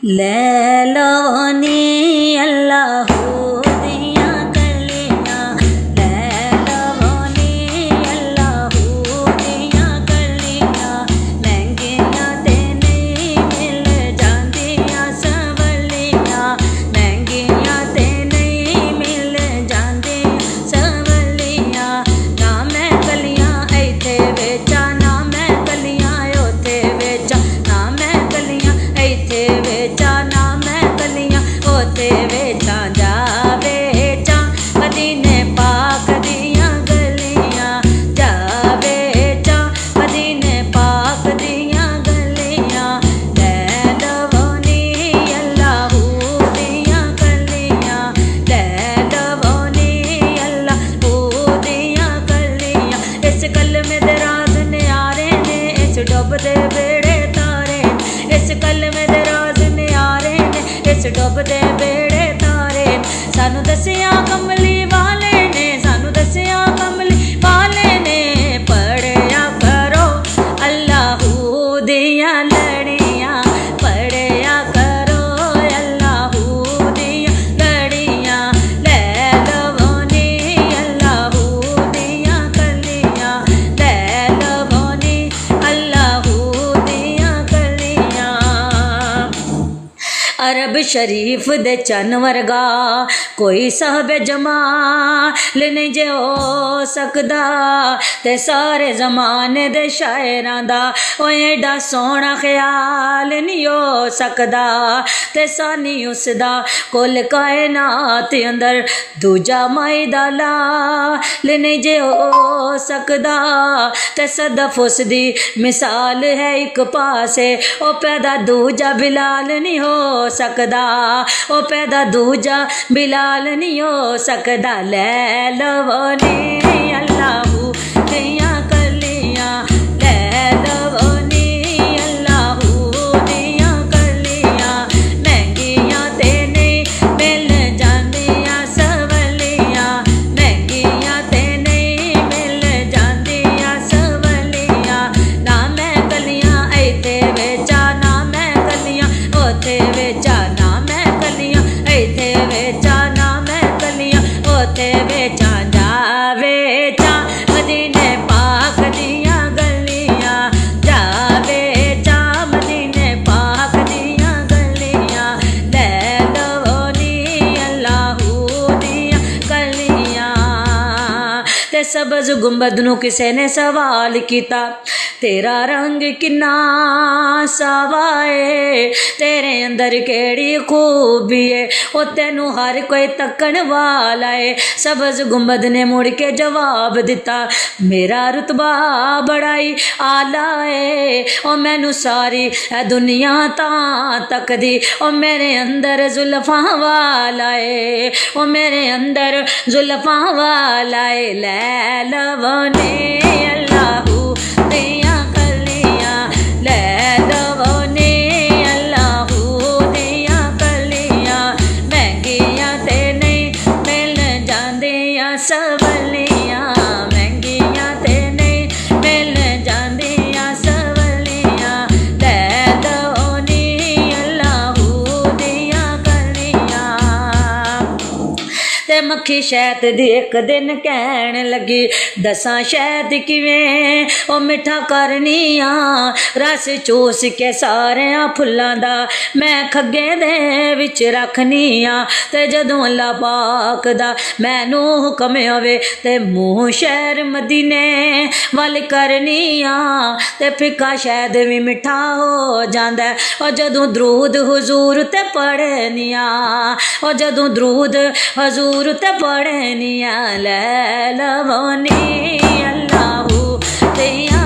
ਲੈ ਲਵੋ ਨੀ ਅੱਲਾਹੂ ਦੀਆਂ ਕਲੀਆਂ, ਲੈ ਲਵੋ ਨੀ ਅੱਲਾਹੂ ਦੀਆਂ ਕਲੀਆਂ, ਮਹਿੰਗੀਆਂ ਤੇ ਨਹੀਂ ਮਿਲ ਜਾਂਦੀਆਂ ਸਵਲੀਆਂ, ਮਹਿੰਗੀਆਂ ਤੇ ਨਹੀਂ ਮਿਲ ਜਾਂਦੀਆਂ ਸਵਲੀਆਂ। ਨਾ ਮੈਂ ਕਲੀਆਂ ਇੱਥੇ ਵੇਚਾਂ, ਨਾ ਮੈਂ ਕਲੀਆਂ ਉੱਥੇ ਵੇਚਾਂ, ਨਾ ਮੈਂ ਕਲੀਆਂ ਇੱਥੇ ਵੇਚਾਂ, ਨਾ ਮੈਂ ਕਲੀਆਂ ਉੱਥੇ ਵੇਚਾਂ। ਜਾ ਵੇਚਾਂ ਮਦੀਨੇ ਪਾਕ ਦੀਆਂ ਗਲੀਆਂ, ਜਾ ਵੇਚਾਂ ਮਦੀਨੇ ਪਾਕ ਦੀਆਂ ਗਲੀਆਂ, ਲੈ ਲਵੋ ਨੀ ਅੱਲਾਹੂ ਦੀਆਂ ਕਲੀਆਂ, ਲੈ ਲਵੋ ਨੀ ਅੱਲਾਹੂ ਦੀਆਂ ਕਲੀਆਂ। ਇਸ ਕਲਮੇ ਦੇ ਰਾਜ਼ ਨਿਆਰੇ ਨੇ, ਇਸ ਡੁੱਬਦੇ ਬੇੜੇ ਤਾਰੇ, ਇਸ ਕਲਮੇ ਦੇ ਰਾਜ਼ ਨਿਆਰੇ ਨੇ, ਇਸ ਡੁੱਬਦੇ ਬੇੜੇ ਤਾਰੇ। ਸਾਨੂੰ ਦੱਸਿਆ ਕਮਲੀ ਵਾਲੇ ਨੇ, ਸਾਨੂੰ ਦੱਸਿਆ ਕਮਲੀ ਵਾਲੇ ਨੇ, ਪੜ੍ਹਿਆ ਕਰੋ ਅੱਲਾਹੂ ਦੀਆਂ ਲੜੀਆਂ, ਪੜ੍ਹਿਆ ਕਰੋ ਅੱਲਾਹੂ ਦੀਆਂ ਲੜੀਆਂ, ਲੈ ਲਵੋ ਨੀ ਅੱਲਾਹੂ ਦੀਆਂ ਕਲੀਆਂ, ਲੈ ਲਵੋ ਨੀ ਅੱਲਾਹੂ ਦੀਆਂ ਕਲੀਆਂ। ਅਰਬ ਸ਼ਰੀਫ ਦੇ ਚੰਨ ਵਰਗਾ ਕੋਈ ਸਾਹਬ ਜਮਾਲ ਨਹੀਂ ਜੇ ਹੋ ਸਕਦਾ, ਤੇ ਸਾਰੇ ਜ਼ਮਾਨੇ ਦੇ ਸ਼ਾਇਰਾਂ ਦਾ ਉਹ ਐਡਾ ਸੋਹਣਾ ਖਿਆਲ ਨਹੀਂ ਹੋ ਸਕਦਾ, ਤੇ ਸਾਨੀ ਉਸ ਦਾ ਕੁੱਲ ਕਾਇਨਾਤ ਅੰਦਰ ਦੂਜਾ ਮਾਈ ਦਾ ਲਾਲ ਨਹੀਂ ਜੇ ਹੋ ਸਕਦਾ, ਤੇ ਸਦਫ ਉਸ ਦੀ ਮਿਸਾਲ ਹੈ ਇੱਕ ਪਾਸੇ, ਉਹ ਪੈਦਾ ਦੂਜਾ ਬਿਲਾਲ ਨਹੀਂ ਹੋ ਸਕਦਾ, ਉਹ ਪੈਦਾ ਦੂਜਾ ਬਿਲਾਲ ਨਹੀਂ ਹੋ ਸਕਦਾ। ਲੈ ਲਵੋ ਨੀ ਅੱਲਾਹੂ ਦੀਆਂ ਕਲੀਆਂ, ਲੈ ਲਵੋ ਨੀ ਅੱਲਾਹੂ ਦੀਆਂ ਕਲੀਆਂ, ਮਹਿੰਗੀਆਂ ਤੇ ਨਹੀਂ ਮਿਲ ਜਾਂਦੀਆਂ ਸਵਲੀਆਂ, ਮਹਿੰਗੀਆਂ ਤੇ ਨਹੀਂ ਮਿਲ ਜਾਂਦੀਆਂ ਸਵਲੀਆਂ। ਨਾ ਮੈਂ ਕਲੀਆਂ ਇੱਥੇ ਵੇਚਾਂ, ਨਾ ਮੈਂ ਕਲੀਆਂ ਉੱਥੇ ਵੇਚਾਂ, ਨਾ ਮੈਂ ਕਲੀਆਂ ਇੱਥੇ ਵੇਚਾਂ, ਨਾ ਮੈਂ ਕਲੀਆਂ ਉੱਥੇ ਵੇਚਾਂ। ਜਾ ਵੇਚਾਂ ਮਦੀਨੇ ਪਾਕ ਦੀਆਂ ਗਲੀਆਂ, ਜਾ ਵੇਚਾਂ ਮਦੀਨੇ ਪਾਕ ਦੀਆਂ ਗਲੀਆਂ, ਲੈ ਲਵੋ ਨੀ ਅੱਲਾਹੂ ਦੀਆਂ ਕਲੀਆਂ। ਤੇ ਸਬਜ਼ ਗੁੰਬਦ ਨੂੰ ਕਿਸੇ ਨੇ ਸਵਾਲ ਕੀਤਾ, ਤੇਰਾ ਰੰਗ ਕਿੰਨਾ ਸਾਵਾ ਏ, ਤੇਰੇ ਅੰਦਰ ਕਿਹੜੀ ਖੂਬੀ ਏ, ਉਹ ਤੈਨੂੰ ਹਰ ਕੋਈ ਤੱਕਣ ਵਾਲਾ ਏ। ਸਬਜ਼ ਗੁੰਬਦ ਨੇ ਮੁੜ ਕੇ ਜਵਾਬ ਦਿੱਤਾ, ਮੇਰਾ ਰੁਤਬਾ ਬੜਾ ਹੀ ਆਲਾ ਏ, ਉਹ ਮੈਨੂੰ ਸਾਰੀ ਇਹ ਦੁਨੀਆ ਤਾਂ ਤੱਕਦੀ, ਉਹ ਮੇਰੇ ਅੰਦਰ ਜ਼ੁਲਫਾਂ ਵਾਲਾ ਏ, ਉਹ ਮੇਰੇ ਅੰਦਰ ਜ਼ੁਲਫਾਂ ਵਾਲਾ ਏ। ਲੈ ਲਵੋ ਨੀ ਅੱਲਾਹੂ ਦੀਆਂ ਕਲੀਆਂ, ਲੈ ਲਵੋ ਨੀ ਅੱਲਾਹੂ ਦੀਆਂ ਕਲੀਆਂ, ਮਹਿੰਗੀਆਂ ਤੇ ਨਹੀਂ ਮਿਲ ਜਾਂਦੀਆਂ ਸਵਲੀਆਂ, ਮਹਿੰਗੀਆਂ ਤੇ ਨਹੀਂ ਮਿਲ ਜਾਂਦੀਆਂ ਸਵਲੀਆਂ, ਲੈ ਲਵੋ ਨੀ ਅੱਲਾਹੂ ਦੀਆਂ ਕਲੀਆਂ। ਤੇ ਮੱਖੀ ਸ਼ਹਿਦ ਦੀ ਇੱਕ ਦਿਨ ਕਹਿਣ ਲੱਗੀ, ਦੱਸਾਂ ਸ਼ਹਿਦ ਕਿਵੇਂ ਉਹ ਮਿੱਠਾ ਕਰਨੀ ਆ, ਰਸ ਚੂਸ ਕੇ ਸਾਰਿਆਂ ਫੁੱਲਾਂ ਦਾ ਮੈਂ ਖੱਗੇ ਦੇ ਵਿੱਚ ਰੱਖਨੀ ਆ, ਤੇ ਜਦੋਂ ਅੱਲਾ ਪਾਕ ਦਾ ਮੈਨੂੰ ਹੁਕਮ ਹੋਵੇ ਤੇ ਮੂੰਹ ਸ਼ਹਿਰ ਮਦੀਨੇ ਵੱਲ ਕਰਨੀ ਆ, ਤੇ ਫਿੱਕਾ ਸ਼ਹਿਦ ਵੀ ਮਿੱਠਾ ਹੋ ਜਾਂਦਾ, ਉਹ ਜਦੋਂ ਦਰੂਦ ਹੁਜ਼ੂਰ ਤੇ ਪੜ੍ਹਨੀ ਆ, ਉਹ ਜਦੋਂ ਦਰੂਦ ਹਜ਼ੂਰ ਤੇ ਪੜ੍ਹਨੀ ਆ। ਲੈ ਲਵੋ ਨੀ ਅੱਲਾਹੂ ਦੀਆਂ